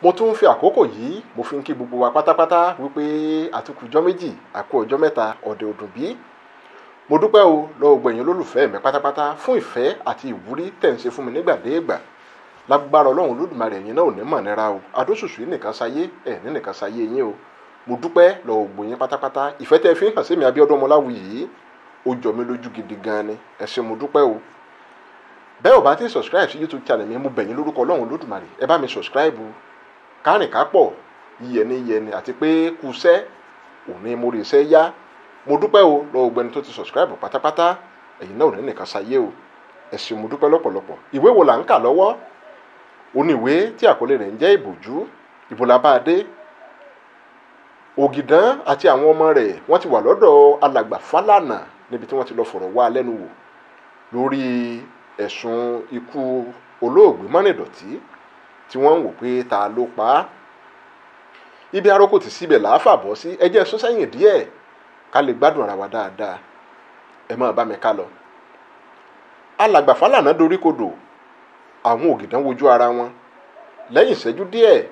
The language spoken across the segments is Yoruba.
mo tún ń fi àkókò yìí mo fi ń kí gbogbo wa pátápátá wípé àtúkù ọjọ́ méjì àkú ọjọ́ mẹ́ta ọ̀dẹ̀ ọdún bí. Mo dúpẹ́ o lọ́wọ́ gbẹ̀yìn olólùfẹ́ mi pátápátá fún ìfẹ́ àti ìwúrí tẹ̀ ń ṣe fún mi nígbàdégbà. Lágbára Ọlọ́run Olódùmarè ẹ̀yin náà ò ní mọ̀ nira o, adóṣùṣù yìí nìkan sáyé ẹ̀ ní nìkan sáyé yín o. Mo dúpẹ́ lọ́wọ́ gbẹ̀yìn pátápátá ìfẹ́ tẹ́ fi ń hàn sí mi Abíọ́dún Ọmọláwuyì yìí ó jọ mí lójú gidi gan ni, ẹ ṣé mo dúpẹ́ o. Bẹ́ẹ̀ ò bá ti subscribe sí YouTube channel mi, mo bẹ̀ yín lórúkọ Ọlọ́run Olódùmarè ẹ bá mi subscribe o. Kárìn kápọ̀ yẹni àti pé kùsẹ́ òní mo rí iṣẹ́ yá. Mo dúpẹ́ o lọ́wọ́ gbẹni tó ti subscribe pátápátá ẹ̀yin náà ò ní nìkan sáyé o, ẹ ṣé mo dúpẹ́ lọ́pọ̀lọpọ̀. Ìwé wo là ń kà lọ́wọ́? Oníwé tí àkọlé rẹ̀ ń jẹ́ Ìbòjú. Ibo la bá a dé? Ògìdán àti àwọn ọmọ rẹ̀ wọ́n ti wà lọ́dọ̀ alàgbà Fálànà níbi tí wọ́n ti lọ fọ̀rọ̀ wá lẹ́nu wò lórí ẹ̀sùn ikú olóògbé Mọ́rìndọ̀tí tí wọ́n ń wò pé ta ló pa á. Ibi arókò tí síbẹ̀ là á fàbọ̀ sí, ẹ jẹ́ sún sẹ́yìn díẹ̀ ká lè gbádùn ara wa dáadáa. Ẹ máa bá mi ká lọ. Alàgbà Fálànà dorí kodò, àwọn ògìdán wojú ara wọn. Lẹ́yìn ìṣẹ́jú díẹ̀,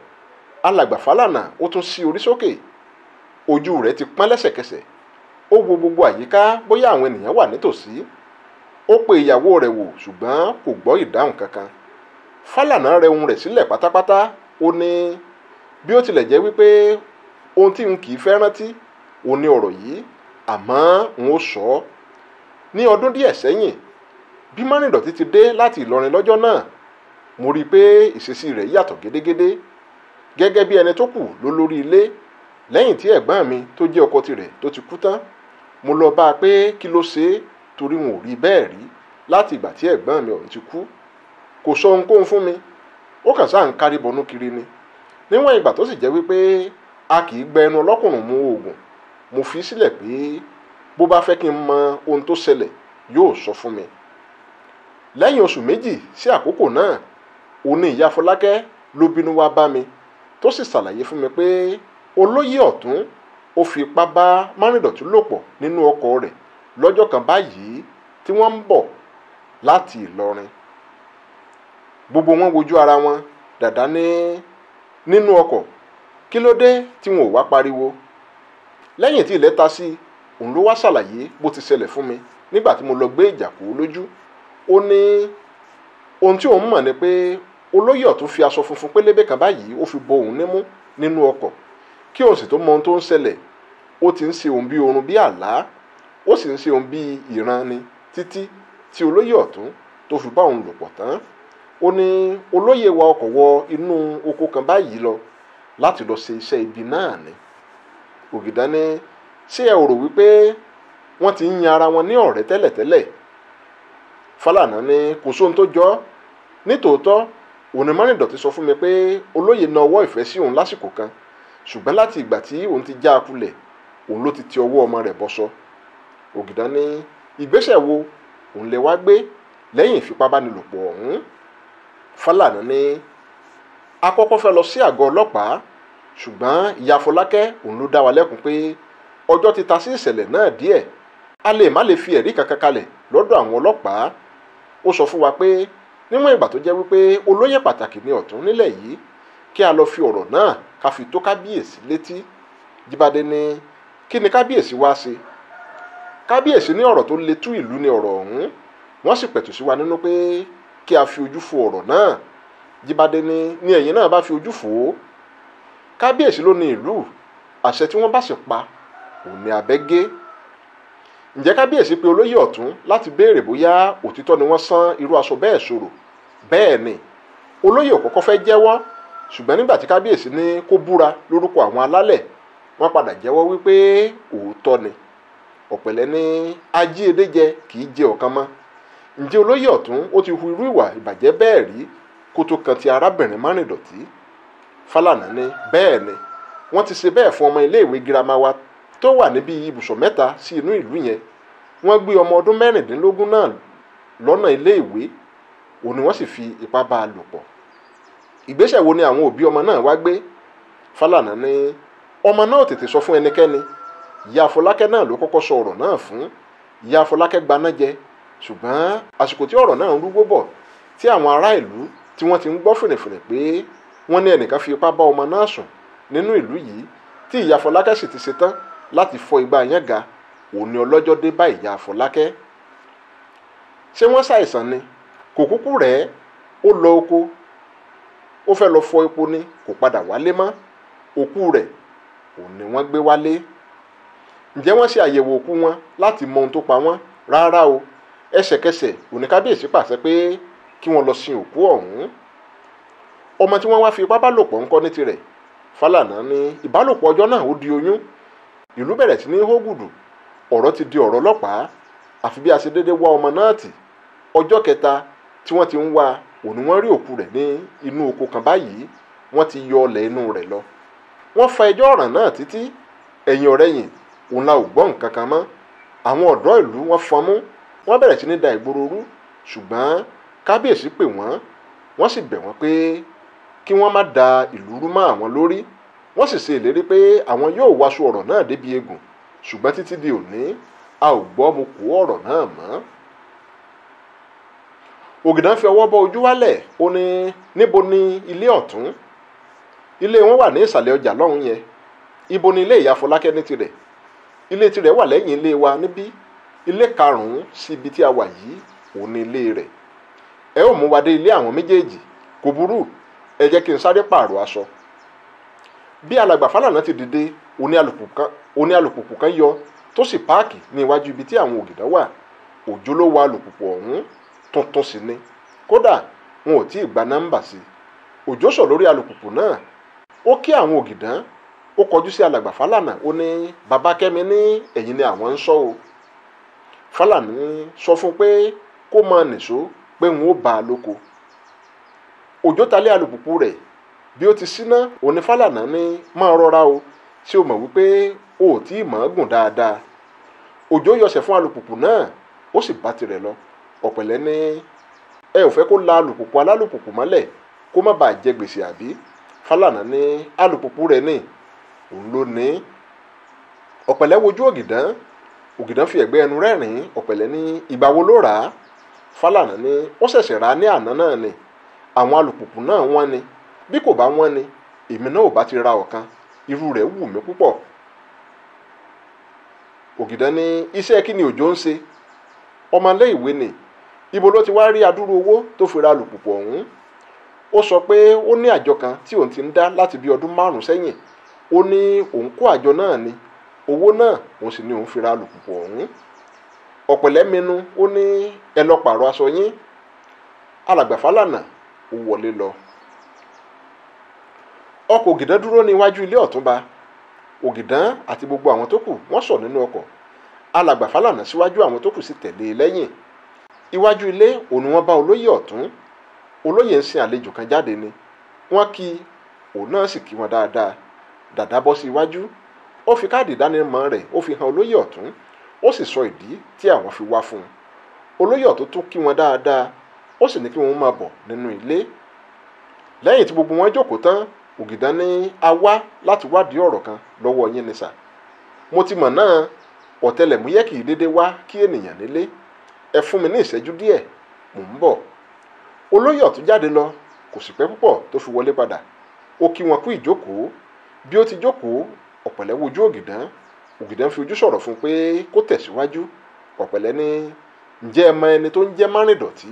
alàgbà Fálànà ó tún sí orí sókè. Ojú rẹ̀ ti pọ́n lẹ́sẹ̀kẹsẹ̀. Ó wo gbogbo àyíká bóyá àwọn ènìyàn wà nítòsí. Ó pe ìyàwó rẹ̀ wò ṣùgbọ́n kò gbọ́ ìdáhùn kankan. Fálànà rẹ ohùn rẹ̀ sílẹ̀ pátápátá. Ó ní bí ó tilẹ̀ jẹ́ wípé ohun tí n kì í fẹ́ rántí òun ni ọ̀rọ̀ yìí, àmọ́ n ó sọ ọ́. Ní ọdún díẹ̀ sẹ́yìn, bí Mọ́rìndọ̀tí ti dé láti Ìlọrin lọ́jọ́ náà, mo rí i pé ìṣesí rẹ̀ yàtọ̀ gédégédé. Gẹ́gẹ́ bí ẹni tó kù lólórí ilé, lẹ́yìn tí ẹ̀gbọ́n mi tó jẹ́ ọkọ tirẹ̀ tó ti kú tán, mo lọ bá a pé kí ló ṣe é torí wọn ò rí bẹ́ẹ̀ rí láti ìgbà tí ẹ̀gbọ́n mi ọ̀hún ti kú. Kò sọ ohunkóhun fún mi, ó kàn sáà ń kárí bọnú kiri ni. Níwọ̀n ìgbà tó sì jẹ́ wípé a kì í gbẹnu ọlọ́kùnrùn mu oògùn, mo fi sílẹ̀ pé bó bá fẹ́ kí n mọ ohun tó ṣẹlẹ̀ yóò sọ fún mi. Lẹ́yìn oṣù méjì sí àkókò náà, òun ni ìyá Fọlákẹ́ ló bínú wá bá mi tó sì ṣàlàyé fún mi pé olóyè ọ̀tún ó fi ipá bá Mọ́rìndọ̀tí lò pọ̀ nínú ọkọ̀ rẹ̀ lọ́jọ́ kan báyìí tí wọ́n ń bọ̀ láti Ìlọrin. Gbogbo wọn wojú ara wọn dàdá nínú ọkọ̀. Kí ló dé tí wọn ò wá pariwo? Lẹ́yìn tí ilẹ̀ ta sí, òun ló wá ṣàlàyé bó ti ṣẹlẹ̀ fún mi nígbà tí mo lọ gbé ìjà kó lójú. Ó ní ohun tí òun mọ̀ ni pé olóyè ọ̀tún fi aṣọ funfun pélébé kan báyìí ó fi bo òun nímú nínú ọkọ̀. Kí òun sì tó mọ ohun tó ń ṣẹlẹ̀, ó ti ń ṣe òun bí oorun bí àlá, ó sì ń ṣe òun bí ìran ni títí tí olóyè ọ̀tún tó fi bá òun lò pọ̀ tán. Ó ní olóyè wa ọkọ̀ wọ inú oko kan báyìí lọ láti lọ ṣe iṣẹ́ ibi náà ni. Ògìdán ní ṣé ẹ ò rò wípé wọ́n ti ń yan ara wọn ní ọ̀rẹ́ tẹ́lẹ̀tẹ́lẹ̀? Fálànà ní kò sóhun tó jọ. Nítòótọ́ òun ni Mọ́rìndọ̀tí sọ fún mi pé olóyè na ọwọ́ ìfẹ́ sí òun lásìkò kan, ṣùgbọ́n láti ìgbà tí òun ti já a kulẹ̀ òun ló ti ti ọwọ́ ọmọ rẹ̀ bọ́sọ. Ògìdán ní ìgbésẹ̀ wo òun lè wá gbé lẹ́yìn ìfipábánilòpọ̀ ọ̀hún? Fálànà ní a kọ́kọ́ fẹ́ lọ sí àgọ́ ọlọ́pàá, ṣùgbọ́n ìyá Fọlákẹ́ òun ló dá wa lẹ́kun pé ọjọ́ ti ta sí ìṣẹ̀lẹ̀ náà díẹ̀, a lè má lè fi ẹ̀rí kankan kalẹ̀ lọ́dọ̀ àwọn ọlọ́pàá. Ó sọ fún wa pé níwọ̀n ìgbà tó jẹ́ wípé olóyè pàtàkì ni ọ̀tún nílẹ̀ yìí, kí a lọ fi ọ̀rọ̀ náà ká fi tó kábíyèsí létí. Jíbádé ní kí ni kábíyèsí wá ṣe? Kábíyèsí ní ọ̀rọ̀ tó le tú ìlú ni ọ̀rọ̀ ọ̀hún, wọ́n sì pẹ̀tù sí wa nínú pé kí a fi ojú fo ọ̀rọ̀ náà. Jíbádé ní ẹ̀yin náà bá fi ojú fò ó. Kábíyèsí ló ní ìlú, àṣẹ tí wọ́n bá sì pa òun ni abẹ́gé. Ǹjẹ́ kábíyèsí pé olóyè ọ̀tún láti béèrè bóyá òtítọ́ ni wọ́n sán irú aṣọ bẹ́ẹ̀ sọ̀rọ̀? Bẹ́ẹ̀ ni, olóyè ò kọ́kọ́ fẹ́ jẹ́wọ́, ṣùgbọ́n nígbà tí kábíyèsí ní kó búra lórúkọ àwọn alálẹ̀, wọ́n padà jẹ́wọ́ wípé òótọ́ ni. Ọ̀pẹ̀lẹ̀ ní ajíedéjẹ kì í jẹ ọ̀kan mọ́. Ǹjẹ́ olóyè ọ̀tún ó ti hu irú ìwà ìbàjẹ́ bẹ́ẹ̀ rí kó tó kan ti arábìnrin Mọ́rìndọ̀tí? Fálànà ní bẹ́ẹ̀ ni, wọ́n ti ṣe bẹ́ẹ̀ fún ọmọ iléèwé girama wa tó wà níbi ibùsọ̀ mẹ́ta sí inú ìlú yẹn. Wọ́n gbé ọmọ ọdún 16 náà lọ́nà iléèwé, òun ni wọ́n sì fi ipá bá a lò pọ̀. Ìgbésẹ̀ wo ni àwọn òbí ọmọ náà wá gbé? Fálànà ní ọmọ náà ò tètè sọ fún ẹnikẹ́ni. Ìyá Fọlákẹ́ náà ló kọ́kọ́ sọ ọ̀rọ̀ náà fún. Ìyá Fọlákẹ́ gbaná jẹ, ṣùgbọ́n àsìkò tí ọ̀rọ̀ náà ń rúgbó bọ̀ tí àwọn ará ìlú tí wọ́n ti ń gbọ́ fìrìfìrì pé wọ́n ní ẹnìkan fi ipá bá ọmọ náà sùn nínú ìlú yìí tí ìyá Fọlákẹ́ sì ti ṣetán láti fọ igbá yẹn ga. Òun ni ọlọ́jọ́ dé bá ìyá Fọlákẹ́. ṣé wọ́n ṣàìsàn ni? Kò kúkú rẹ̀. Ó lọ oko, ó fẹ́ lọ fọ epo ni, kò padà wálé mọ́. Òkú rẹ̀ òun ni wọ́n gbé wálé. Ǹjẹ́ wọ́n ṣe àyẹ̀wò òkú wọn láti mọ ohun tó pa wọ́n? Rárá o. Ẹsẹ̀kẹsẹ̀ òní kábíyèsí pàṣẹ pé kí wọ́n lọ sin òkú ọ̀hún. Ọmọ tí wọ́n wá fi ipá bá lòpọ̀ ńkọ́ ní tirẹ̀. Fálànà ní ìbálòpọ̀ ọjọ́ náà ó di oyún. Ìlú bẹ̀rẹ̀ sí ní hó gùdù. Ọ̀rọ̀ ti di ọ̀rọ̀ ọlọ́pàá. Àfi bí a ṣe déédéé wá ọmọ náà tì. Ọjọ́ kẹta tí wọ́n ti ń wá òní wọ́n rí òkú rẹ̀ ní inú oko kan báyìí. Wọ́n ti yọ ọlẹ̀ inú rẹ̀ lọ. Wọ́n fa ẹjọ́ ọ̀ràn náà títí. Ẹ̀yìn ọ̀rẹ̀yìn òun la ò gbọ́ nǹkan kan mọ́. Àwọn ọ̀dọ́ ìlú wọ́n fọn mú. Wọ́n bẹ̀rẹ̀ sí ní da ìgboro rú. Ṣùgbọ́n kábíyèsí pè wọ́n sì bẹ̀ wọ́n pé kí wọ́n má da ìlú rú mọ́ àwọn lórí. Wọ́n sì ṣe ìlérí pé àwọn yóò wáṣọ ọ̀rọ̀ náà débi eégún. Ṣùgbọ́n títí di òní a ò gbọ́ mo kó ọ̀rọ̀ náà mọ́. Ògìdán fi ọwọ́ bọ ojú wálẹ̀. Ó ní níbo ni ilé ọ̀tún? Ilé wọn wà ní ìsàlẹ̀ ọjà lọ́hùn yẹn. Ibo ni ilé ìyá Fọlákẹ́ ní tirẹ̀? Ilé tirẹ̀ wà lẹ́yìn ilé wa níbí. Ilé karùn-ún sí ibi tí a wà yìí òun ni ilé rẹ̀. Ẹ ó mú wa dé ilé àwọn méjèèjì. Kò burú. Ẹ jẹ́ kí n sáré pààrọ̀ aṣọ. Bí alàgbà Fálànà ti dìde, oní alùpùpù kan yọ tó sì páàkì ní iwájú ibi tí àwọn Ògìdán wà. Òjó ló wa alùpùpù ọ̀hún, tuntun sí ni. Kódà wọn ò tí ì gba nọ́mbà sí. Òjó sọ̀ lórí alùpùpù náà. Ó kí àwọn Ògìdán. Ó kọjú sí alàgbà Fálànà. Ó ní bàbá Kẹ́mi ní ẹ̀yin ni àwọn ń sọ o. Fálànà sọ fún pé kó máa nìṣó pé wọn ó bá a lóko. Òjó talé alùpùpù rẹ̀. Bí ó ti síná, òní Fálànà ní máa rọra o. Ṣé o mọ̀ wípé o ò tí ì mọ̀ ọ́ gùn dáadáa? Òjó yọsẹ̀ fún alùpùpù náà. Ó sì bá tirẹ̀ lọ. Ọ̀pẹ̀lẹ́ ní ẹ ò fẹ́ kó la alùpùpù alálùpùpù mọ́lẹ̀ kó má bàa jẹ gbèsè àbí? Fálànà ní alùpùpù rẹ̀ ní òun ló ní. Ọ̀pẹ̀lẹ́ wojú Ògìdán. Ògìdán fi ẹ̀gbẹ́ ẹnu rẹ́rìn-ín. Ọ̀pẹ̀lẹ́ ní ìgbà wo ló rà á? Fálànà ní ó ṣẹ̀ṣẹ̀ rà á ní àná náà ni. Àwọn alùpùpù náà wọ́n ni. Bí kò bá wọ́n ni èmi náà ò bá ti ra ọ̀kan. Irú rẹ̀ wù mí púpọ̀. Ògìdán ní iṣẹ́ kí ni Òjó ń ṣe? Ọmọlé ìwé ni. Ibo ló ti wá rí adúrú owó tó fi ra alùpùpù ọ̀hún? Ó sọ pé ó ní àjọ kan tí òun ti ń dá láti bí ọdún 5 sẹ́yìn. Ó ní òun kó àjọ náà ni. Owó náà òun sì ní òun fi ra alùpùpù ọ̀hún. Ọ̀pẹ̀lẹ́ minú. Ó ní ẹ lọ pààrọ̀ aṣọ yín. Alàgbà Fálànà ó wọlé lọ. Ọkọ̀ Ògìdán dúró ní iwájú ilé Ọ̀túnba. Ògìdán àti gbogbo àwọn tó kù wọ́n sọ̀ nínú ọkọ̀. Alàgbà Fálànà síwájú, àwọn tó kù sì tẹ̀lé lẹ́yìn. Iwájú ilé òun wọ́n bá olóyè ọ̀tún. Olóyè ń sin àlejò kan jáde ni. Wọ́n kí òun náà sì kí wọn dáadáa. Dàdá bọ́ sí iwájú. Ó fi káàdì ìdánimọ̀ rẹ̀ ó fi hàn olóyè ọ̀tún. Ó sì sọ ìdí tí àwọn fi wá fún un. Olóyè ọ̀tún tún kí wọn dáadáa. Ó sì ní kí wọ́n máa bọ̀ nínú ilé. Lẹ́yìn tí gbogbo wọn jókòó tán, Ògìdán ní a wá láti wádìí ọ̀rọ̀ kan lọ́wọ́ yín ni sà. Mo ti mọ̀ náà. Ọ̀tẹlẹ̀múyẹ́ kì í dédé wá kí ènìyàn nílé. Ẹ fún mi ní ìṣẹ́jú díẹ̀, mò ń bọ̀. Olóyè ọ̀tún jáde lọ. Kò sì pẹ́ púpọ̀ tó fi wọlé padà. Ó kí wọn kú ìjókòó. Bí ó ti jókòó, Ọ̀pẹ̀lẹ́ wojú Ògìdán. Ògìdán fi ojú sọ̀rọ̀ fún un pé kó tẹ̀síwájú. Ọ̀pẹ̀lẹ́ ní ǹjẹ́ ẹ mọ ẹni tó ń jẹ́ Márìndọ̀tí?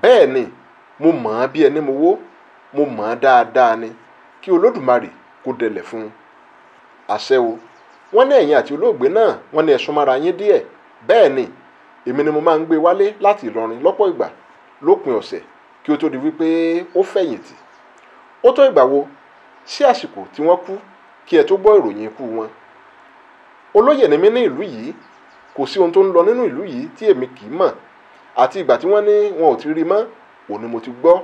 Bẹ́ẹ̀ ni, mo mọ̀ ọ́n bí ẹni mowó. Mo mọ̀ ọ́n dáadáa ni. Kí Olódùmarè kó dẹlẹ̀ fún un. Àṣẹ o. Wọ́n ní ẹ̀yin àti olóògbé náà wọ́n ní ẹ súnmọ́ra yín díẹ̀. Bẹ́ẹ̀ ni, èmi ni mo máa ń gbé wálé láti Ìlọrin lọ́pọ̀ ìgbà lópin ọ̀sẹ̀ kí ó tó di wípé ó fẹ̀yìntì. Ó tó ìgbà wo? Sí àsìkò tí wọ́n kú kí ẹ tó gbọ́ ìròyìn ikú wọn. Olóyè ni mí ní ìlú yìí. Kò sí ohun tó ń lọ nínú ìlú yìí tí èmi kì í mọ̀. Àti ìgbà tí wọ́n ní wọn ò ti rí mọ́, òun ni mo ti gbọ́.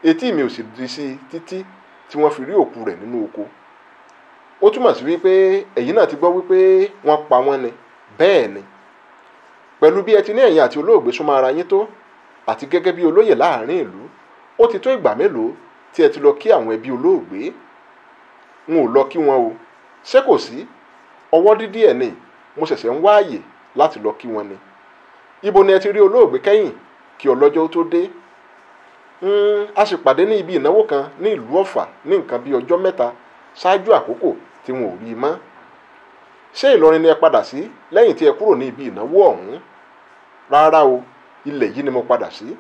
Etí mi ò sì di sí títí tí wọ́n fi rí òkú rẹ̀ nínú oko. Ó túmọ̀ sí wípé ẹ̀yin náà ti gbọ́ wípé wọ́n pa wọ́n ni. Bẹ́ẹ̀ ni. Pẹ̀lú bí ẹ ti ní ẹ̀yin àti olóògbé súnmọ́ ara yín tó, àti gẹ́gẹ́ bí olóyè láàrin ìlú, ó ti tó ìgbà mélòó tí ẹ ti lọ kí àwọn ẹbí olóògbé? N ò lọ kí wọn o. Ṣé kò sí? Ọwọ́ dídí ẹ̀ ni. Mo ṣẹ̀ṣẹ̀ ń wá àyè láti lọ kí wọn ni. Ibo ni ẹ ti rí olóògbé kẹ́yìn kí ọlọ́jọ́ tó dé? a sì pàdé ní ibi ìnáwó kan ní ìlú Ọ̀fà ní nǹkan bíi ọjọ́ mẹ́ta ṣáájú àkókò tí wọn ò rí i mọ́. ṣé Ìlọrin ni ẹ padà sí lẹ́yìn tí ẹ kúrò ní ibi ìnáwó ọ̀hún? Rárá o, ilẹ̀ yìí ni mo padà sí.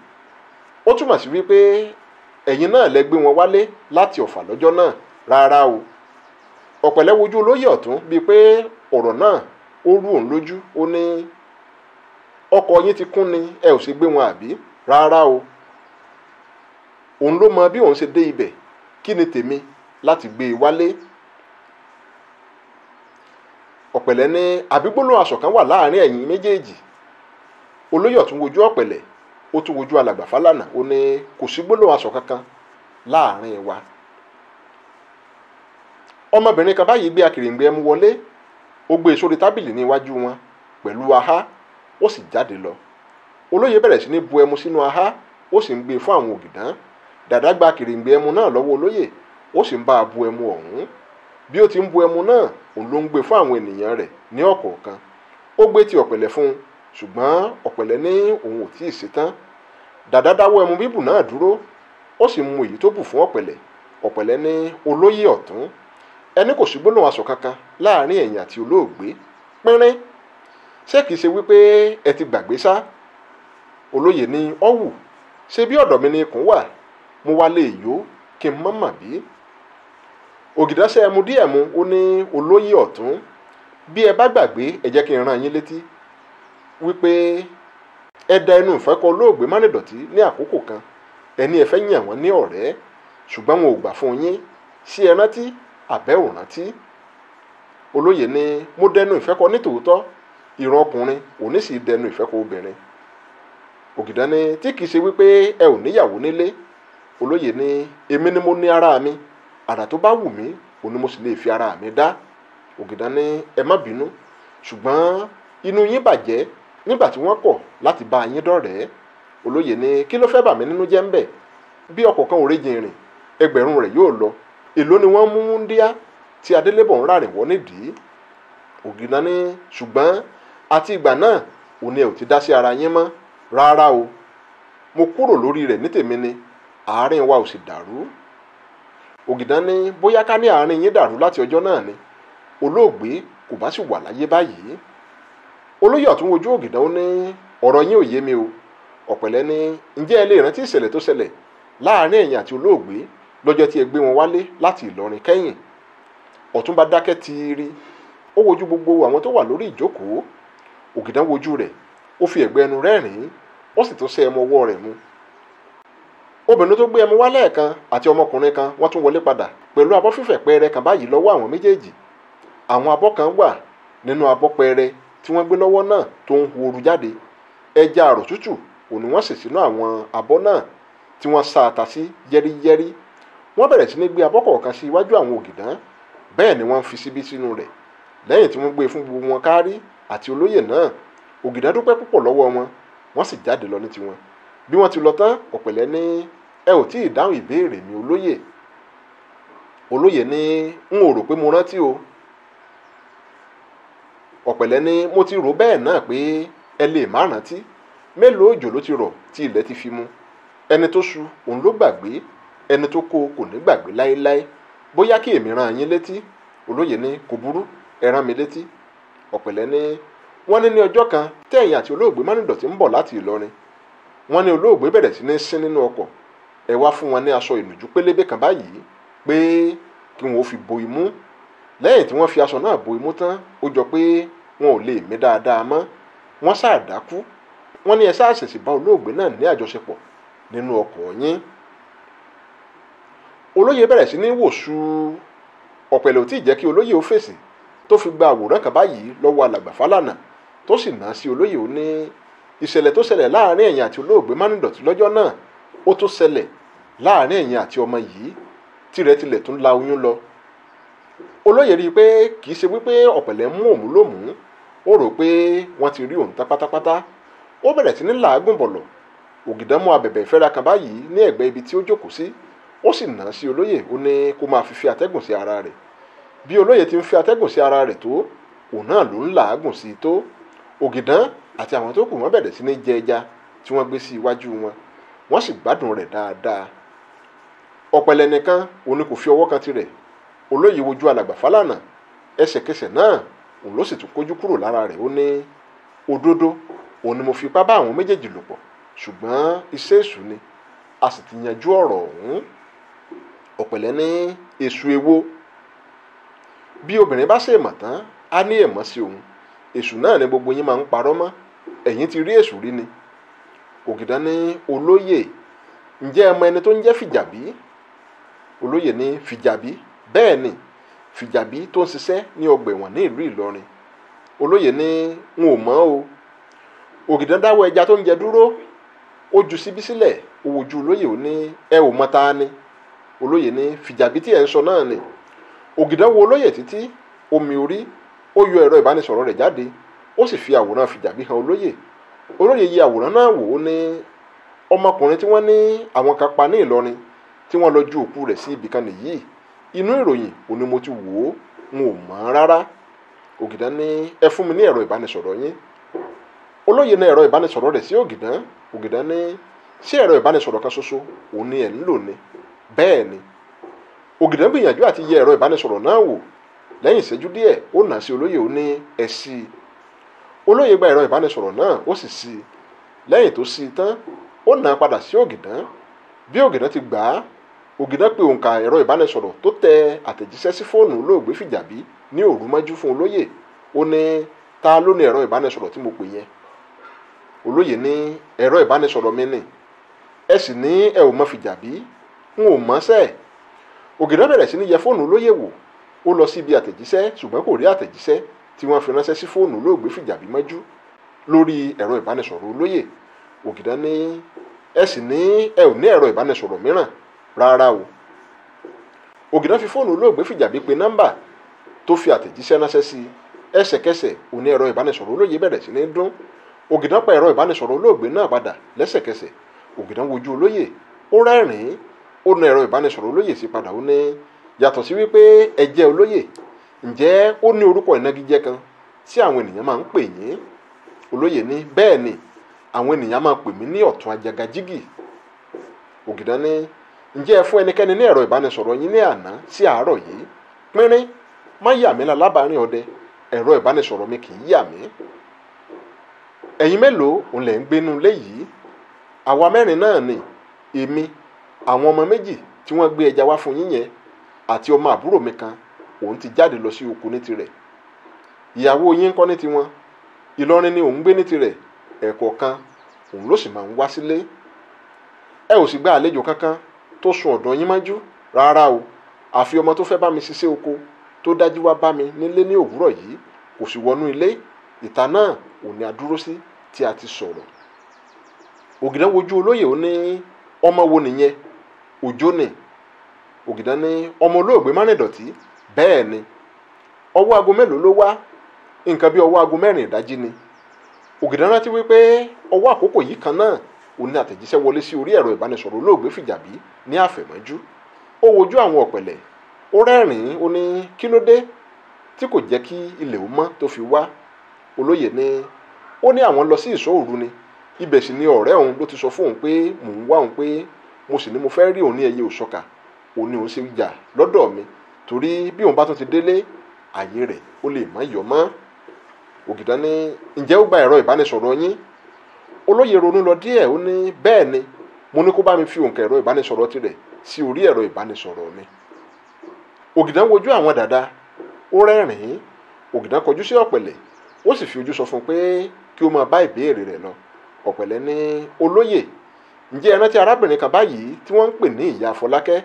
Ó túmọ̀ sí wípé ẹ̀yin náà lẹ gbé wọn wálé láti Ọ̀fà lọ́jọ́ náà. Rárá o. Ọ̀pẹ̀lẹ̀ wojú olóyè ọ̀tún bíi pé ọ̀rọ̀ náà ó rú òun lójú. Ó ní, ọkọ̀ yín ti kún ni ẹ ò ṣe gbé wọn àbí? Rárá o. Òun ló mọ bí òun ṣe dé ibẹ̀, kí ni tèmi láti gbé e wálé? Ọ̀pẹ̀lẹ̀ ní àbí gbólóhùn aṣọ kan wà láàrin ẹ̀yin méjèèjì. Olóyè ọ̀tún wojú Ọ̀pẹ̀lẹ̀, ó tún wojú alàgbà Fálànà. Ó ní kò sí gbólóhùn aṣọ kankan láàrin wa. Ọmọbìnrin kan báyìí gbé akèrèǹgbè ẹmu wọlé, ó gbé e sórí tábìlì ní iwájú wọn pẹ̀lú ahá, ó sì jáde lọ. Olóyè bẹ̀rẹ̀ sí ní bu ẹmu sínú ahá, ó sì ń gbé e fún àwọn ògìdán. Dàdá gba akèrèǹgbè ẹmu náà lọ́wọ́ olóyè, ó sì ń bá a bu ẹmu ọ̀hún. Bí ó ti ń bu ẹmu náà, òun ló ń gbé fún àwọn ènìyàn rẹ̀ ní ọ̀kọ̀ọ̀kan. Ó gbé ti Ọ̀pẹ̀lẹ̀ fún un, ṣùgbọ́n Ọ̀pẹ̀lẹ̀ ní òun ò tíì ṣetán. Dàdá dáwọ́ ẹmu bíbù náà dúró, ó sì mu èyí tó bù fún Ọ̀pẹ̀lẹ̀. Ọ̀pẹ̀lẹ̀ ní, olóyè ọ̀tún, ẹni kò sí gbólóhùn aṣọ kankan láàrin ẹ̀yin àti olóògbé. Pínrín, ṣé kìí ṣe wípé ẹ ti gbàgbé sá? Olóyè ní, ọ̀wù, ṣe bí ọ̀dọ̀ mi ni ikùn wà, mo wá lè yó kí n mọ́ mà bí? Ògìdán ṣẹ́ ẹmu díẹ̀ mu. Ó ní, olóyè ọ̀tún, bí ẹ bá gbàgbé ẹ jẹ́ kí n rán yín létí wípé ẹ da ẹnu ìfẹ́ kọ olóògbé Mánìdọ̀tí ní àkókò kan. Ẹni ẹ fẹ́ yàn wọ́n ní ọ̀rẹ́, ṣùgbọ́n wọn ò gbà fún yín. sí ẹ rántí àbẹ́ ò rántí. Olóyè ní, mo dẹnu ìfẹ́ kọ ní tòótọ́, ìran ọkùnrin ò ní sì dẹnu ìfẹ́ kọ obìnrin. Ògìdán ní, tí kìí ṣe wípé ẹ ò níyàwó nílé. Olóyè ní, èmi ni mo ní ara mi, àrà tó bá wù mí òun ni mo sì lè fi ara mi dá. Ògìdán ní, ẹ má bínú, ṣùgbọ́n inú yín bàjẹ́ nígbà tí wọ́n kọ̀ láti bá yín dọ̀rẹ́. Olóyè ní, kí ló fẹ́ bà mí nínú jẹ́ ń bẹ̀? Bí ọkọ̀ kan ò réjìn rìn, ẹgbẹ̀rún rẹ̀ yóò lọ. Èló ni wọ́n mú wúńdíá tí adélébọ̀ ń rárìn wọ́ nídìí? Ògìdán ní, ṣùgbọ́n àti ìgbà náà òun ni ẹ ò ti dá sí ara yín mọ́. Rárá o, mo kúrò lórí rẹ̀ ní tèmi ni, àárín wa ò sì dàrú. Ògìdán ní, bóyá ká ní àárín yín dàrú láti ọjọ́ náà ni, olóògbé kò bá sì wà láyé báyìí. Olóyè ọ̀tún wojú Ògìdán. Ó ní, ọ̀rọ̀ yín ò yé mi o. Ọ̀pẹ̀lẹ̀ ní, ǹjẹ́ ẹ lè rántí ìṣẹ̀lẹ̀ tó ṣẹlẹ̀ láàrin ẹ̀yin àti olóògbé lọ́jọ́ tí ẹ gbé wọn wálé láti Ìlọrin kẹ́yìn? Ọ̀túnba dákẹ́ tiiri, ó wojú gbogbo àwọn tó wà lórí ìjókòó. Ògìdán wojú rẹ̀, ó fi ẹ̀gbẹ́ ẹnu rẹ́rìn-ín, ó sì tún ṣẹ́ ẹmu ọwọ́ rẹ̀ mu. Obìnrin tó gbé ẹmu wá lẹ́ẹ̀kan àti ọmọkùnrin kan wọ́n tún wọlé padà pẹ̀lú abọ́ fífẹ̀ pẹ́ẹ́rẹ́ kan báyìí lọ́wọ́ àwọn méjèèjì. Àwọn abọ́ kan wà nínú abọ́ pẹ́ẹ́rẹ́ tí wọ́n gbé lọ́wọ́ náà tó ń hu ooru jáde. Ẹja àrò tútù òní wọ́n sì sínú àwọn abọ́ náà tí wọ́n sa ata sí yẹ́rìyẹ́rì. Wọ́n bẹ̀rẹ̀ sí ní gbé abọ́ kọ̀ọ̀kan sí iwájú àwọn Ògìdán, bẹ́ẹ̀ ni wọ́n fi síbí sínú rẹ̀. Lẹ́yìn tí wọ́n gbé fún gbogbo wọn kárí àti olóyè náà, Ògìdán dúpẹ́ púpọ̀ lọ́wọ́ wọn, wọ́n sì jáde lọ ní tiwọn. Bí wọ́n ti lọ tán, Ọ̀pẹ̀lẹ̀ ní, ẹ ò tí ì dáhùn ìbéèrè mi olóyè. Olóyè ní, n ò rò pé mo rántí o. Ọ̀pẹ̀lẹ̀ ní, mo ti rò bẹ́ẹ̀ náà pé ẹ lè má rántí. Mélòó òjò ló ti rọ̀ tí ilẹ̀ ti fi mu? Ẹni tó ṣu òun ló gbàgbé, ẹni tó kó kò ní gbàgbé láéláé. Bóyá kí èmi rán yín létí? Olóyè ní, kò burú, ẹ rán mi létí. Ọ̀pẹ̀lẹ̀ ní, wọ́n ní ọjọ́ kan tẹ̀yìn àti olóògbé Mánìdọ̀tí ń bọ̀ láti Ìlọrin. Wọ́n ní olóògbé bẹ̀rẹ̀ sí ní sín nínú ọkọ̀. Ẹ wá fún wọn ní aṣọ ìnùjú pélébé kan báyìí pé kí wọn ó fi bo imú. Lẹ́yìn tí wọ́n fi aṣọ náà bo imú tán, ó jọ pé wọn ò lè mí dáadáa mọ́. Wọ́n sáà dákú. Wọ́n ní ẹ sáà ṣèṣì bá olóògbé náà ní àjọṣepọ̀ nínú ọkọ̀ yín. Olóyè bẹ̀rẹ̀ sí ní wòṣù. Ọ̀pẹ̀lẹ̀ ò tí ì jẹ́ kí olóyè ó fèsì, tó fi gba àwòrán kan báyìí lọ́wọ́ alàgbà Fálànà, tó sì ná sí olóyè. Ó ní, ìṣẹ̀lẹ̀ tó ṣẹlẹ̀ láàrin ẹ̀yin àti olóògbé Mánìdọ̀tí lọ́jọ́ náà, ó tó ṣẹlẹ̀ láàrin ẹ̀yin àti ọmọ yìí, tirẹ̀ tilẹ̀ tún la oyún lọ. Olóyè rí i pé kì í ṣe wípé Ọ̀pẹ̀lẹ̀ mú òun lómùú, ó rò pé wọ́n ti rí òun tán pátápátá. Ó bẹ̀rẹ̀ sí ní làágùn bọ̀lọ̀. Ògìdán mú abẹ̀bẹ̀ ìfẹ́ra kan báyìí ní ẹ̀gbẹ́ ibi tí ó jókòó sí, ó sì ná sí olóyè. Ó ní kó máa fi atẹ́gùn sí ara rẹ̀. Bí olóyè ti ń fi atẹ́gùn sí ara rẹ̀ tó, òun náà ló ń làágùn sí i tó. Ògìdán àti àwọn tó kù wọ́n bẹ̀rẹ̀ sí ní jẹ ẹja tí wọ́n gbé sí iwájú wọn. wọ́n sì gbádùn rẹ̀ dáadáa. Ọ̀pẹ̀lẹ̀ nìkan òun ni kò fi ọwọ́ kan tirẹ̀. Olóyè wojú alàgbà Fálànà, ẹsẹ̀kẹsẹ̀ náà òun ló sì tún kójú kúrò lára rẹ̀. Ó ní òdodo òun ni mo fipá bá àwọn méjèèjì lò pọ̀, ṣùgbọ́n iṣẹ́ èṣù ni, a sì ti yanjú ọ̀rọ̀ ọ̀hún. Ọ̀pẹ̀lẹ̀ ní èṣù èwo? Bí obìnrin bá ṣe mọ̀ tán á ní èmọ̀ sí òun. Èṣù náà ni gbogbo yín máa ń parọ́ mọ́, ẹ̀yin ti rí èṣù rí ni. Ògìdán ní olóyè, ǹjẹ́ ẹ mọ ẹni tó ń jẹ́ Fìjàbí? Olóyè ní Fìjàbí? Bẹ́ẹ̀ ni, Fìjàbí tó ń ṣiṣẹ́ ní ọgbà ẹ̀wọ̀n ní ìlú Ìlọrin. Olóyè ní n ò mọ̀ o. Ògìdán dáwọ́ ẹja tó ń jẹ dúró, ó ju síbí sílẹ̀, ó wojú olóyè, ó ní ẹ ò mọ̀ ta ni? Olóyè ní Fìjàbí tí ẹ̀ ń sọ náà ni. Ògìdán wo olóyè títí, omi orí, ó yọ ẹ̀rọ ìbánisọ̀rọ̀ rẹ̀ jáde, ó sì fi àwòrán Fìjàbí hàn olóyè. Olóyè yẹ àwòrán náà wò, ó ní ọmọkùnrin tí wọ́n ní àwọn kan pa ní Ìlọrin tí wọ́n lọ ju òkú rẹ̀ sí ibìkan nìyí. Inú ìròyìn òní mo ti wò ó, n ò mọ̀ rárá. Ògìdán ní ẹ fún mi ní ẹ̀rọ ìbánisọ̀rọ̀ yín. Olóyè ní ẹ̀rọ ìbánisọ̀rọ̀ rẹ̀ sí Ògìdán. Ògìdán ní ṣé ẹ̀rọ ìbánisọ̀rọ̀ kan ṣoṣo òun ni ẹ̀ ń lò ni? Bẹ́ẹ̀ ni. Ògìdán gbìyànjú àti yẹ ẹ̀rọ ìbánisọ̀rọ̀ náà wò. Lẹ́yìn ìṣẹ́jú díẹ̀ ó nà sí olóyè, ó ní ẹ ṣí i. Olóyè gba ẹ̀rọ ìbánisọ̀rọ̀ náà, ó sì ṣí i. Lẹ́yìn tó ṣí i tán, ó nà padà sí Ògìdán. Bí Ògìdán ti gbà á, Ògìdán pe òǹkà ẹ̀rọ ìbánisọ̀rọ̀ tó tẹ àtẹ̀jíṣẹ́ sí fóònù olóògbé Fìjàbí ní òru mọ́jú fún olóyè. Ó ní ta ló ní ẹ̀rọ ìbánisọ̀rọ̀ tí mo pè yẹn? Olóyè ní ẹ̀rọ ìbánisọ̀rọ̀ mi ni. Ẹ sì ní ẹ ò mọ̀ Fìjàbí? N ò mọ̀ sẹ́ẹ̀. Ògìdán bẹ̀rẹ̀ sí ní yẹ fóònù olóyè wò. Ó lọ sí ibi àtẹ̀jíṣẹ́ ṣùgbọ́n kò rí àtẹ̀jíṣẹ́ tí wọ́n fi ránṣẹ́ sí fóònù olóògbé Fìjàbí mọ́jú lórí ẹ̀rọ ìbánisọ̀rọ̀ olóyè. Ògìdán ní ẹ sì ní ẹ ò ní ẹ̀rọ ìbánisọ̀rọ̀ mìíràn? Rárá o. Ògìdán fi fóònù olóògbé Fìjàbí pe nọ́mbà tó fi àtẹ̀jíṣẹ́ ránṣẹ́ sí. Ẹsẹ̀kẹsẹ̀ òní ẹ̀rọ ìbánisọ̀rọ̀ olóyè bẹ̀rẹ̀ sí ní dún. Ògìdán pa ẹ̀rọ ìbánisọ̀rọ̀ olóògbé náà padà lẹ́sẹ̀kẹsẹ̀. Ògìdán wojú olóyè, ó rẹ́rìn-ín, ó na ẹ̀rọ ìbánisọ̀rọ̀ olóyè sí padà. Ó ní yàtọ̀ sí wípé ẹ jẹ́ olóyè, ǹjẹ́ ó ní orúkọ ìnagijẹ kan tí àwọn ènìyàn máa ń pè yín? Olóyè ní bẹ́ẹ̀ ni, àwọn ènìyàn máa ń pè mí ní ọ̀tún ajagajigi. Ògìdán ní ǹjẹ́ ẹ fún ẹnikẹ́ni ní ẹ̀rọ ìbánisọ̀rọ̀ yín ní àná sí àárọ̀ yìí? Pínrín, má yà mí lálábàárín ọdẹ, ẹ̀rọ ìbánisọ̀rọ̀ mi kì í yà mí. Ẹ̀yin mélòó òun lẹ̀ ń gbénú ilé yìí? Àwa mẹ́rin náà ni, èmi, àwọn ọmọ méjì tí wọ́n gbé ẹja wá fún yín yẹn, àti ọmọ àbúrò mi kan, òun ti jáde lọ sí oko ní tirẹ̀. Ìyàwó yín ńkọ́ ní tiwọn? Ìlọrin ni òun gbé ní tirẹ̀, ẹ̀ẹ̀kọ̀ọ̀kan òun ló sì máa ń wá sílé. Ẹ ò sì gba àlejò kankan tó sùn ọ̀dọ̀ yín mọ́jú? Rárá o, àfi ọmọ tó fẹ́ bá mi ṣiṣẹ́ oko tó dájú wá bá mi nílé ní òwúrọ̀ yìí, kò sì wọnú ilé. Ìta náà òun ni a dúró sí tí a ti sọ̀rọ̀. Ògìdán wojú olóyè, ó ní ọmọ wo nìyẹn? Òjó ni. Ògìdán ní ọmọ olóògbé Mánìdọ̀tí? Bẹ́ẹ̀ ni. Ọwọ́ aago mélòó ló wá? Nǹkan bí ọwọ́ aago 4 ìdájí ni. Ògìdán rántí wípé ọwọ́ àkókò yìí kan náà òun ni àtẹ̀jíṣẹ́ wọlé sí orí ẹ̀rọ ìbánisọ̀rọ̀ olóògbé Fìjàbí ní àfẹ̀mọ́jú. Ó wojú àwọn ọ̀pẹ̀lẹ̀, ó rẹ́rìn-ín, ó ní kí ló dé tí kò jẹ́ kí ilẹ̀ ó mọ́ tó fi wá? Olóyè ní ó ní àwọn lọ sí ìṣọ́ òru ni, ibẹ̀ sì ni ọ̀rẹ́ òun ló ti sọ fún òun pé mò ń wá òun, pé mo sì ní mo fẹ́ rí òun ní ẹyẹ òṣọ́kà, òun ni òun ṣe jà lọ́dọ̀ mi, torí bí òun bá tún ti délé ààyè rẹ̀ ó lè má yọ mọ́. Ògìdán ní ǹjẹ́ ó gba ẹ̀rọ ìbánisọ̀rọ̀ yín? Olóyè ronú lọ díẹ̀, ó ní bẹ́ẹ̀ ni, mo ní kó bá mi fi òǹkà ẹ̀rọ ìbánisọ̀rọ̀ tirẹ̀ sí orí ẹ̀rọ ìbánisọ̀rọ̀ mi. Ògìdán wojú àwọn dàda, ó rẹ́rìn-ín. Ògìdán kọjú sí ọ̀pẹ̀lẹ̀, ó sì fi ojú sọ fún un pé kí ó máa bá ìbéèrè rẹ̀ lọ. Ọ̀pẹ̀lẹ̀ ní olóyè, ǹjẹ́ ẹ rántí arábìnrin kan báyìí tí wọ́n ń pè ní ìyá Fọlákẹ́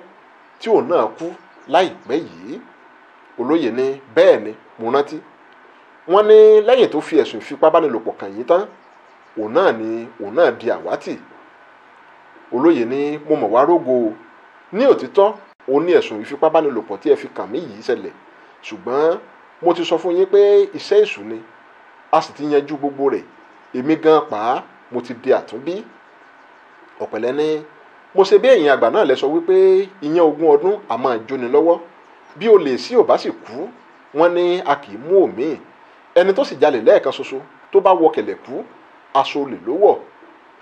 tí òun náà kú láìpẹ́ yìí? Olóyè ní bẹ́ẹ̀ ni, mo rántí. Wọ́n ní lẹ́yìn tó fi ẹ̀sùn ìfipábánilòpọ̀ kàn yín tán, òun náà di àwátì. Olóyè ní mo mọ̀ wá rógo o. Ní òtítọ́ ó ní ẹ̀sùn ìfipábánilòpọ̀ tí ẹ fi kàn mí yìí ṣẹlẹ̀, ṣùgbọ́n mo ti sọ fún yín pé iṣẹ́ èṣù ni, a sì ti yanjú gbogbo rẹ̀. Èmi gan pàá mo ti di àtúnbí. Ọ̀pẹ̀lẹ̀ ní mo ṣe bí ẹ̀yin àgbà náà lẹ sọ wípé ìyẹn 20 ọdún a máa jóni lọ́wọ́, bí olè sí ò bá sì kú, wọ́n ní a kì í mú òmíì. Ẹni tó sì jalè lẹ́ẹ̀kan ṣoṣo tó bá wọ kẹ̀lẹ̀ kú, aṣọ olè ló wọ̀.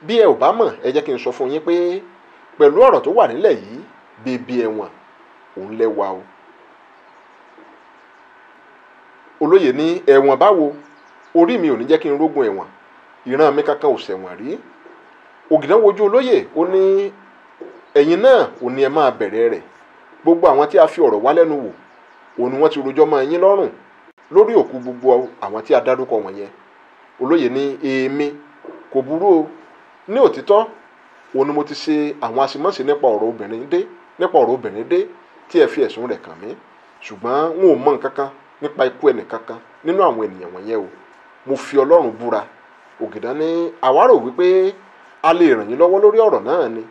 bí ẹ ò bá mọ̀ ẹ jẹ́ kí n sọ fún yín pé pẹ̀lú ọ̀rọ̀ tó wà nílẹ̀ yìí bèbí ẹ̀wọ̀n òun lẹ́wà o. olóyè ní ẹ̀wọ̀n báwo, orí mi ò ní jẹ́ kí n rógun ẹ̀wọ̀n, ìran mi kankan ò ṣẹ̀wọ̀n rí. Ògìdán wojú olóyè ó ní ẹ̀yin náà ò ní ẹ máa bẹ̀rẹ̀ rẹ̀, gbogbo àwọn tí a fi ọ̀rọ̀ wá lẹ́nu wò òun ni wọ́n ti rojọ́ mọ́ ẹ̀yin lọ́rùn lórí òkú gbogbo àwọn tí a dárúkọ wọ̀nyẹn. olóyè ní èmi kò burú o, ní òtítọ́ òun ni mo ti ṣe àwọn àṣìmọ́sí nípa ọ̀rọ̀ obìnrin dé tí ẹ fi ẹ̀sùn rẹ̀ kàn mí, ṣùgbọ́n n ò mọ nǹkan kan nípa ikú ẹnìkankan nínú àwọn ènìyàn wọ̀nyẹn o, mo fi Ọlọ́run búra. Ògìdán ní àwárò wípé a lè ràn yín lọ́wọ́ lórí ọ̀rọ̀ náà ni,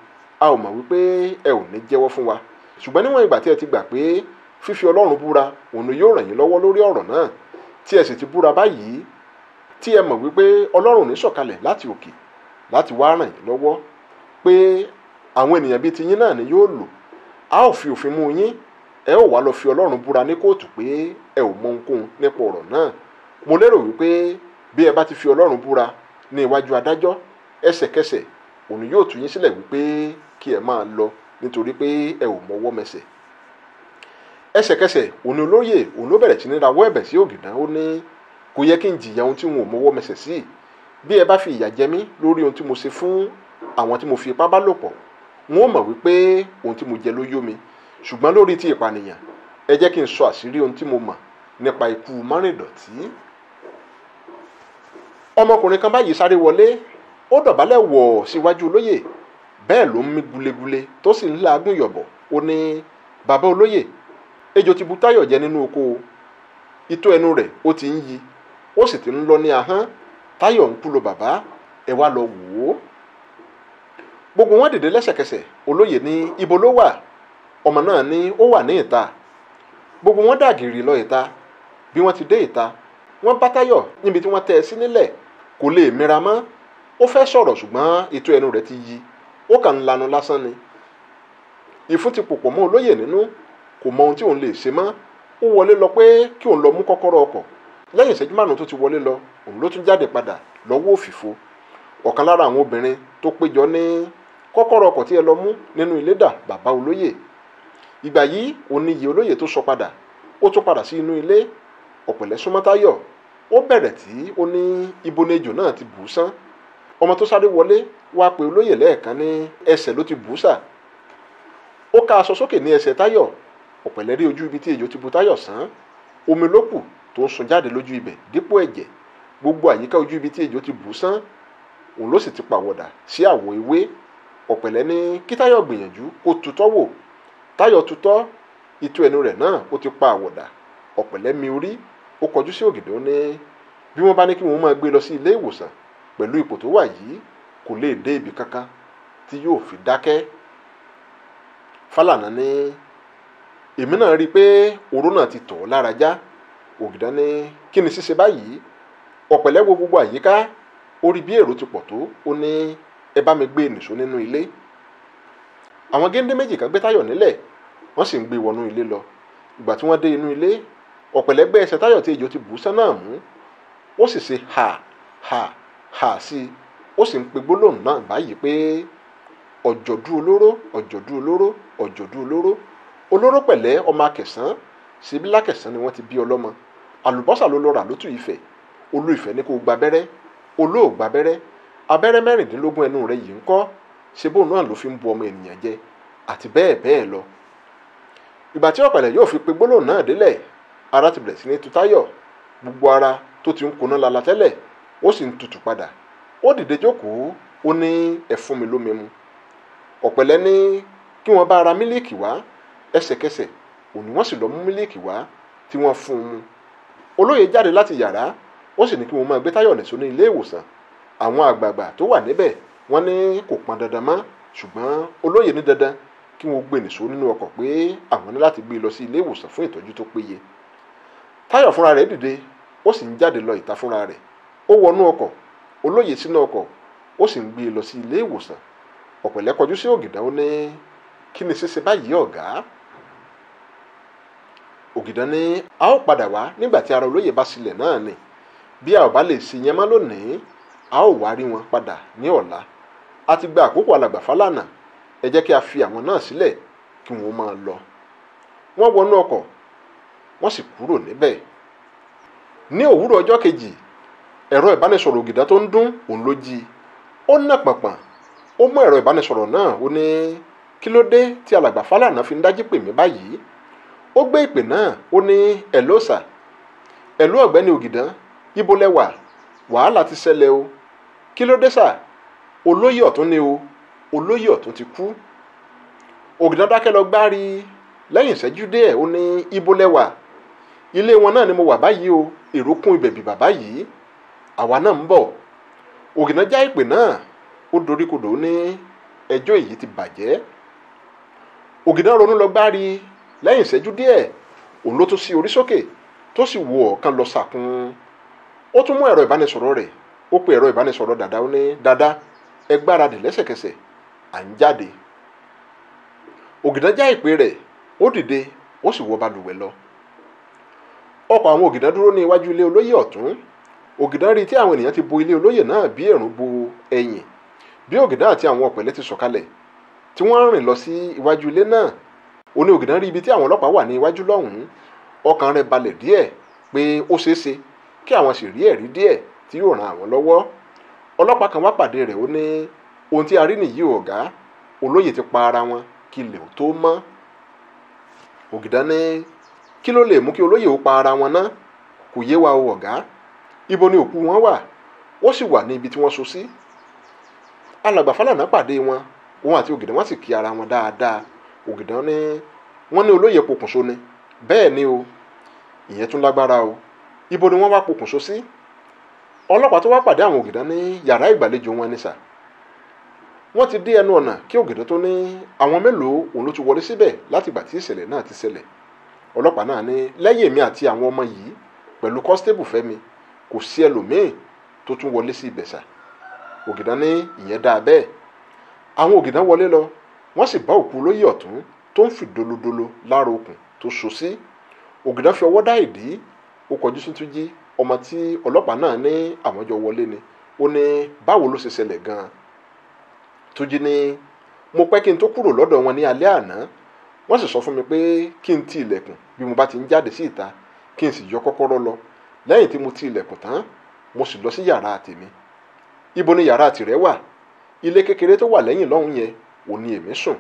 a ò mọ̀ wípé ẹ ò ní jẹ́wọ́ fún wa, ṣùgbọ́n níwọ̀n ìgbà tí ẹ ti gbà pé fífi Ọlọ́run búra òun ni yóò ràn yín lọ́wọ́ lórí ọ̀rọ̀ náà, tí ẹ sì ti búra báyìí, tí ẹ mọ̀ wípé Ọlọ́run ní sọ̀kalẹ̀ láti òkè láti wá ràn yín lọ́wọ́, pé àwọn ènìyàn bíi tiyín náà ni yóò lò, a ó fi òfin mú yín, ẹ ó wá lọ fi Ọlọ́run búra ní kóòtù pé ẹ ò mọ ohunkóhun nípa ọ̀rọ̀ náà. mo lérò wípé bí ẹ bá ti fi Ọlọ́run búra ní iwájú adájọ́, ẹsẹ̀kẹsẹ̀ òun yóò tú yín sílẹ̀ wípé kí ẹ máa lọ nítorí pé ẹ ò mọwọ́ mẹsẹ̀. ẹsẹ̀kẹsẹ̀ òun olóyè òun ló bẹ̀rẹ̀ sí ní rawọ́ ẹ̀bẹ̀ sí Ògìdán, ó ní kò yẹ kí n jìyà ohun tí n ò mọwọ́ mẹsẹ̀ sí, bí ẹ bá fi ìyà jẹ mí lórí ohun tí mo ṣe fún àwọn tí mo fi ipá bá lò pọ̀, n ó mọ̀ wípé ohun tí mo jẹ ló yó mi, ṣùgbọ́n lórí ti ìpànìyàn ẹ jẹ́ kí n sọ àṣírí ohun tí mo mọ̀ nípa ikú Márìndọ̀tí. ọmọkùnrin kan báyìí sáré wọlé, ó dọ̀bálẹ̀ wọ̀ síwájú olóyè, bẹ́ẹ̀ ló ń mí gulegule tó sì ń làágùn yọ̀bọ̀. ó ní bàbá olóyè, ejò ti bu Táyọ̀ jẹ nínú oko, itọ́ ẹnu rẹ̀ ó ti ń yí, ó sì ti ń lọ ní ahọ́n, Táyọ̀ ń kú lọ bàbá, ẹ wá lọ wò ó. gbogbo wọn dìde lẹ́sẹ̀kẹsẹ̀. olóyè ní ibo ló wà? ọmọ náà ní ó wà ní ìta. gbogbo wọn dàgìrì lọ ìta. bí wọ́n ti dé ìta, wọ́n bá Táyọ̀ níbi tí wọ́n tẹ́ ẹ sí nílẹ̀, kò lè mira mọ́. ó fẹ́ sọ̀rọ̀ ṣùgbọ́n itọ́ ẹnu rẹ̀ ti yí, ó kàn ń lanu lásán ni. ìfún ti pòpọ̀ mọ́ olóyè nínú, kò mọ ohun tí òun lè ṣe mọ́. ó wọlé lọ pé kí òun lọ mú kọ́kọ́rọ́ ọkọ̀. lẹ́yìn ìṣẹ́jú márùn-ún tó ti wọlé lọ, òun ló tún jáde padà lọ́wọ́ òfìfo. ọ̀kan lára àwọn obìnrin tó péjọ ní kọ́kọ́rọ́ ọkọ̀ tí ẹ lọ mú nínú ilé dà bàbá olóyè. ìgbà yìí òun ni iye olóyè tó sọ padà, ó tún padà sí inú ilé. ọ̀pẹ̀lẹ̀ súnmọ́ Táyọ̀, ó bẹ̀rẹ̀ tí ó ní ibo ni ejò náà ti bù ú sán. ọmọ tó sáré wọlé wá pe olóyè lẹ́ẹ̀kan ní ẹsẹ̀ ló ti bù ú sà. ó ká aṣọ sókè ní ẹsẹ̀ Táyọ̀. ọ̀pẹ̀lẹ̀ rí ojú ibi tí ejò ti bù Táyọ̀ sán, omi ló kù tó ń sun jáde lójú ibẹ̀ dípò ẹ̀jẹ̀. gbogbo àyíká ojú ibi tí ejò ti bù ú sán òun ló sì ti pàwọ̀dà sí àwọ̀ ewé. ọ̀pẹ̀lẹ̀ ní kí Táyọ̀ gbìyànjú kó tutọ́ wò. Táyọ̀ tutọ́, itọ́ ẹnu rẹ̀ náà ó ti pa àwọ̀dà. ọ̀pẹ̀lẹ̀ mi orí, ó kọjú sí Ògìdán ní bí wọ́n bá ní kí wọ́n máa gbé lọ sí ilé ìwòsàn pẹ̀lú ipò tó wà yìí, kò lè dé ibi kankan tí yóò fi dákẹ́. Fálànà ní èmi náà rí i pé oró náà ti tọ̀ ọ́ lára já. Ògìdán ní kí ni ṣíṣe báyìí? ọ̀pẹ̀lẹ̀ wo gbogbo àyíká, ó rí bí èrò ti pọ̀ tó, ó ní ẹ bá mi gbé nìṣó nínú ilé. àwọn géńdé méjì kan gbé Táyọ̀ nílẹ̀, wọ́n sì ń gbé wọnú ilé lọ. ìgbà tí wọ́n dé inú ilé, ọ̀pẹ̀lẹ̀ gbé ẹsẹ̀ Táyọ̀ tí ejò ti bù ú sán náà mú, ó sì ṣe hà sí i. ó sì ń pe gbólóhùn náà báyìí pé ọ̀jọ̀dú olóró, ọ̀jọ̀dú olóró, ọ̀jọ̀dú olóró. olóró pẹ̀lẹ́ ọmọ akẹ̀sán, síbí lákẹ̀sán ni wọ́n ti bí ọlọ́mọ. àlùbọ́sà ló lọ rà lótú Ifẹ̀. olú Ifẹ̀ ní kó gba abẹ́rẹ́, olóògbà abẹ́rẹ́. abẹ́rẹ́ 16 ẹnu rẹ̀ yìí ń kọ́, ṣe bóun náà ló fi ń bu ọmọ ènìyàn jẹ, àti bẹ́ẹ̀ bẹ́ẹ̀ lọ. ìgbà tí ọ̀pẹ̀lẹ̀ yóò fi pe gbólóhùn náà délẹ̀, ara ti bẹ̀rẹ̀ sí ní tu Táyọ̀. gbogbo ara tó ti ń koná lala tẹ́lẹ̀, ó sì ń tutù padà. ó dìde jókòó, ó ní ẹ fún mi lómi mu. ọ̀pẹ̀lẹ̀ ní kí wọ́n bá ara mílíìkì wá. ẹsẹ̀kẹsẹ̀ òní wọ́n sì lọ mú mílíìkì wá tí wọ́n fún un mu. olóyè jáde láti yàrá, ó sì ní kí wọ́n máa gbé Táyọ̀ nìṣó ní ilé ìwòsàn. àwọn àgbààgbà tó wà níbẹ̀ wọ́n ní kò pọn dandan mọ́, ṣùgbọ́n olóyè ní dandan kí wọ́n gbé nìṣó nínú ọkọ̀ pé àwọn ní láti gbé lọ sí ilé ìwòsàn fún ìtọ́jú tó péye. Táyọ̀ fúnra rẹ̀ dìde, ó sì ń jáde lọ ìta fúnra rẹ̀. ó wọnú ọkọ̀, olóyè sínú ọkọ̀, ó sì ń gbé lọ sí ilé ìwòsàn. ọ̀pẹ̀lẹ̀ kọjú sí Ògìdán, ó ní kí ni ṣíṣe báyìí ọ̀gá? Ògìdán ní a ó padà wá nígbà tí ara olóyè bá sílẹ̀ náà ni. bí a ò bá lè ṣe yẹn mọ́ lónìí, a ó wá rí wọn padà ní ọ̀la. a ti gba àkókò alàgbà Fálànà, ẹ jẹ́ kí a fi àwọn náà sílẹ̀ kí wọ́n máa lọ. Wọ́n wọnú ọkọ̀ wọ́n sì kúrò níbẹ̀. Ní òwúrọ̀ ọjọ́ kejì, ẹ̀rọ ìbánisọ̀rọ̀ Ògìdán tó ń dún òun ló jí. Ó nà pọ̀npọ̀n, ó mú ẹ̀rọ ìbánisọ̀rọ̀ náà, ó ní kí ló dé tí alàgbà Fálànà fi ń dájí pè mí báyìí. Ó gbé ìpè náà, ó ní ẹ̀ló sà, ẹ̀ló ọ̀gbẹ́ni Ògìdán, ibo lẹ wà? Wàhálà ti ṣẹlẹ̀ o. Kí ló dé sà? Olóyè ọ̀tún ni o, olóyè ọ̀tún ti kú. Ògìdán dákẹ́ lọ gbárí. Lẹ́yìn ìṣẹ́jú díẹ̀ ó ní ibo lẹ wà? Ilé wọn náà ni mo wà báyìí o, èrò kún ibẹ̀ bìbà báyìí, àwa náà ń bọ̀. Ògìdán já ìpè náà, ó doríkodò ní ẹjọ́ èyí ti bàjẹ́. Ògìdán ronú lọ gbárí. Lẹ́yìn ìṣẹ́jú díẹ̀ òun ló tún sí orí sókè tó sì wo ọ̀kan lọ sàkún. Ó tún mú ẹ̀rọ ìbánisọ̀rọ̀ rẹ̀, ó pe ẹ̀rọ ìbánisọ̀rọ̀ dàda, ó ní dàda ẹ gbáradì lẹ́sẹ̀kẹsẹ̀, à ń jáde. Ògìdán já ìpè rẹ̀, ó dìde ó sì wọ balùwẹ̀ lọ. Ọkọ̀ àwọn Ògìdán dúró ní iwájú ilé olóyè ọ̀tún. Ògìdán rí tí àwọn ènìyàn ti bo ilé olóyè náà bí ẹ̀rùn bo ẹ̀yìn. Bí Ògìdán àti àwọn ọ̀pẹ̀lẹ̀ ti sọ̀kalẹ̀ tí wọ́n rìn lọ sí iwájú ilé náà, ó ní Ògìdán rí ibi tí àwọn ọlọ́pàá wà ní iwájú lọ́hùn-ún. Ọkàn rẹ̀ balẹ̀ díẹ̀ pé ó ṣeéṣe kí àwọn sì rí ẹ̀rí díẹ̀ tí yóò ran àwọn lọ́wọ́. Ọlọ́pàá kan wá pàdé rẹ̀, ó ní ohun tí a rí nìyí ọ̀gá, olóyè ti pa ara wọn kí ilẹ̀ ò tó mọ́. Ògìdán ní kí ló lè mú kí olóyè ó pa ara wọn ná? Kò yé wa o ọ̀gá. Ibo ni òkú wọn wà? Wọ́n sì wà ní ibi tí wọ́n so sí. Alàgbà Fálànà pàdé wọn, òun àti Ògìdán wọ́n sì kí ara wọn dáadáa. Ògìdán ní wọ́n ní olóyè pokùnso ni. Bẹ́ẹ̀ ni o, ìyẹn tún lágbára o. Ibo ni wọ́n wá pokùnso sí? Ọlọ́pàá tó wá pàdé àwọn Ògìdán ní yàrá ìgbàlejò wọn ní sà. Wọ́n ti dé ẹnu ọ̀nà kí Ògìdán tó ní àwọn mélòó òun ló ti wọlé síbẹ̀ láti ìgbà tí ìṣẹ̀lẹ̀ náà ti ṣẹlẹ̀. Ọlọ́pàá náà ní lẹ́yìn èmi àti àwọn ọmọ yìí pẹ̀lú kọ́stébù Fẹ́mi kò sí ẹlòmíì tó tún wọlé sí ibẹ̀ sà. Ògìdán ní ìyẹn dáa bẹ́ẹ̀. Àwọn Ògìdán wọlé lọ, wọ́n sì bá òkú olóyè ọ̀tún tó ń fi dolodolo lára okùn tó so sí. Ògìdán fi ọwọ́ dá ìdí, ó kọjú sí Túnjí, ọmọ tí ọlọ́pàá náà ní àwọn jọ wọlé ni. Ó ní báwo ló ṣe ṣẹlẹ̀ gan-an? Túnjí ní mo pẹ́ kí n tó kúrò lọ́dọ̀ wọn ní alẹ́ àná. Wọ́n sì sọ fún mi pé kí n ti ilẹ̀kùn bí mo bá ti ń jáde sí ìta, kí n sì yọ kọ́kọ́rọ́ lọ. Lẹ́yìn tí mo ti ilẹ̀kùn tán, mo sì lọ sí yàrá tèmi. Ibo ni yàrá tìrẹ wà? Ilé kékeré tó wà lẹ́yìn lọ́hùn yẹn ò ní èmi sùn.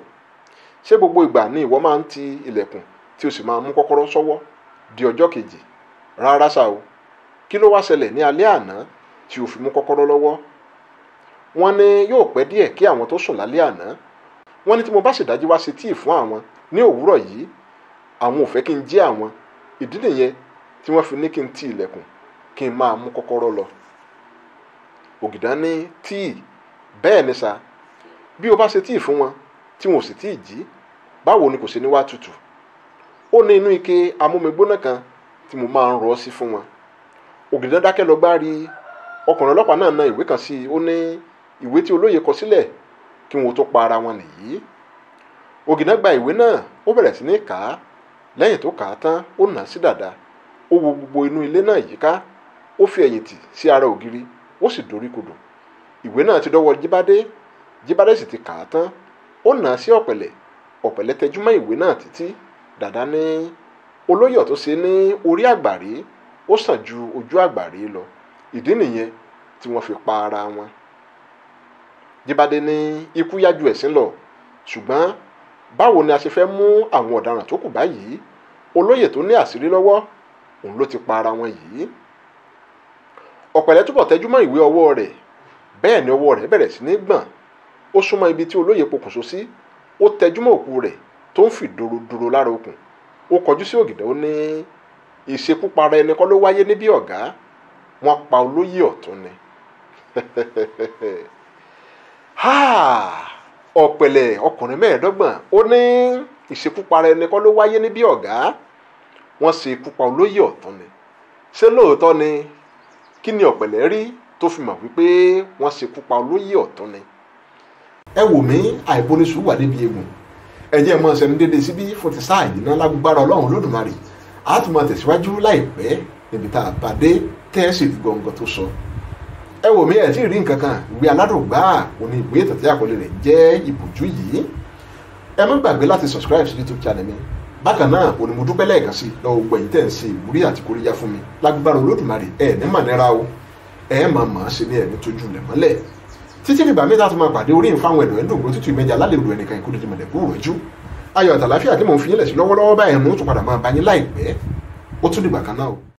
Ṣé gbogbo ìgbà ni ìwọ máa ń ti ilẹ̀kùn tí o sì máa mú kọ́kọ́rọ́ sọ́wọ́ di ọjọ́ kejì? Rárá sà o. Kí ló wá ṣẹlẹ̀ ní alẹ́ àná tí o fi mú kọ́kọ́rọ́ lọ́wọ́? Wọ́n ní yóò pẹ́ díẹ̀ kí àwọn tó sùn lálẹ́ àná. Wọ́n ní tí mo bá ṣèdájí wá ṣe tíì fún àwọn ní òwúrọ̀ yìí, àwọn ò fẹ́ kí n jí àwọn. Ìdí nìyẹn tí wọ́n fi ní kí n ti ilẹ̀kùn kí n máa mú kọ́kọ́rọ́ lọ. Ògìdán ní tíì? Bẹ́ẹ̀ ni sà. Bí o bá ṣe tíì fún wọn tí wọn ò sì tíì jí, báwo ni kò ṣe ní wá tutù? Ó ní inú ike amómigbóná kan tí mo máa ń rọ́ sí fún wọn. Ògìdán dákẹ́ lọ gbárí. Ọkùnrin ọlọ́pàá náà na ìwé kan sí i. Ó ní ìwé tí olóyè kọ sílẹ̀ kí wọn ó tó pa ara wọn nìyí. Ògìdán gba ìwé náà, ó bẹ̀rẹ̀ sí ní kà á. Lẹ́yìn tó kà á tán, ó nà á sí dàda. Ó wo gbogbo inú ilé náà yíká. Ó fi ẹ̀yìn tì sí ara ògiri, ó sì doríkodò. Ìwé náà ti dọ́wọ́ Jíbádé. Jíbádé sì ti kà á tán. Ó nà á sí ọ̀pẹ̀lẹ̀. Ọ̀pẹ̀lẹ̀ tẹjú mọ́ ìwé náà títí. Dàda ní olóyè ọ̀tún ṣe ní orí àgbàrí ó sàn ju ojú àgbàrí lọ. Ìdí nìyẹn tí wọ́n fi pa ara wọn. Jíbádé ní ikú yá ju ẹ̀sín lọ. Ṣùgbọ́n báwo ni a ṣe fẹ́ mú àwọn ọ̀daràn tó kù báyìí? Olóyè tó ní àṣírí lọ́wọ́ òun ló ti pa ara wọn yìí. Ọ̀pẹ̀lẹ̀ túbọ̀ tẹjú mọ́ ìwé ọwọ́ rẹ̀. Bẹ́ẹ̀ ni ọwọ́ rẹ̀ bẹ̀rẹ̀ sí ní gbọ̀n. Ó súnmọ́ ibi tí olóyè pokùnso sí. Ó tẹjú mọ́ òkú rẹ̀ tó ń fi dorodoro lára okùn. Ó kọjú sí Ògìdán, ó ní ìṣekúpara ẹni kọ́ ló wáyé níbí ọ̀gá. Wọ́n pa olóyè ọ̀tún ni. Ọ̀pẹ̀lẹ̀ ọkùnrin 25 ó ní ìṣekúpara ẹni kọ́ ló wáyé níbí ọ̀gá. Wọ́n ṣe ikú pa olóyè ọ̀tún ni. Ṣé lóòótọ́ ni? Kí ni Ọ̀pẹ̀lẹ̀ rí tó fi mọ̀ wípé wọ́n ṣe ikú pa olóyè ọ̀tún ni? Ẹ wò mí, àìbóníṣù wà débi egun. Ẹ jẹ́ mọ́ ṣẹnu dédé síbí fún ti sáà yìí náà lágbára Ọlọ́run Olódùmarè. A tún máa tẹ̀síwájú láìpẹ́ níbi tá a bá dé tẹ́ ẹ sì rí gbọ̀ngàn tó sọ. ẹ wò mí ẹ̀ tí ì rí nǹkan kan ìwé aládùngbà òní ìwé ìtàn tí àkọlé rẹ̀ jẹ́ Ìbòjú yìí. Ẹ má gbàgbé láti subscribe sí YouTube channel mi. Bákan náà òní mo dúpẹ́ lẹ́ẹ̀kan sí lọ́wọ́ gbẹ̀yìn tẹ̀ ń ṣe ìwúrí àti kóríyá fún mi lágbára Olódùmarè ẹ̀ ní mànẹ́ra o ẹ̀ máa mọ̀ ọ́ ṣe ní ẹ̀mí tójú lẹ̀ mọ́lẹ̀ títí dìgbà mẹ́ta tó máa pàdé orí ìfáwọn ẹ̀dọ̀ ẹ̀dọ̀ ògbó tútù ìmẹ́jà lálẹ́ òdò ẹnìkan ìkúrò di mọ̀lẹ́kú rọ̀jú ayọ̀ àtàláfíà tí mò ń fi yín lẹ̀ sí lọ́wọ́lọ́wọ́ báyìí mò ń tún padà máa bá yín láìpẹ́ ó tún dìgbà kan náà o.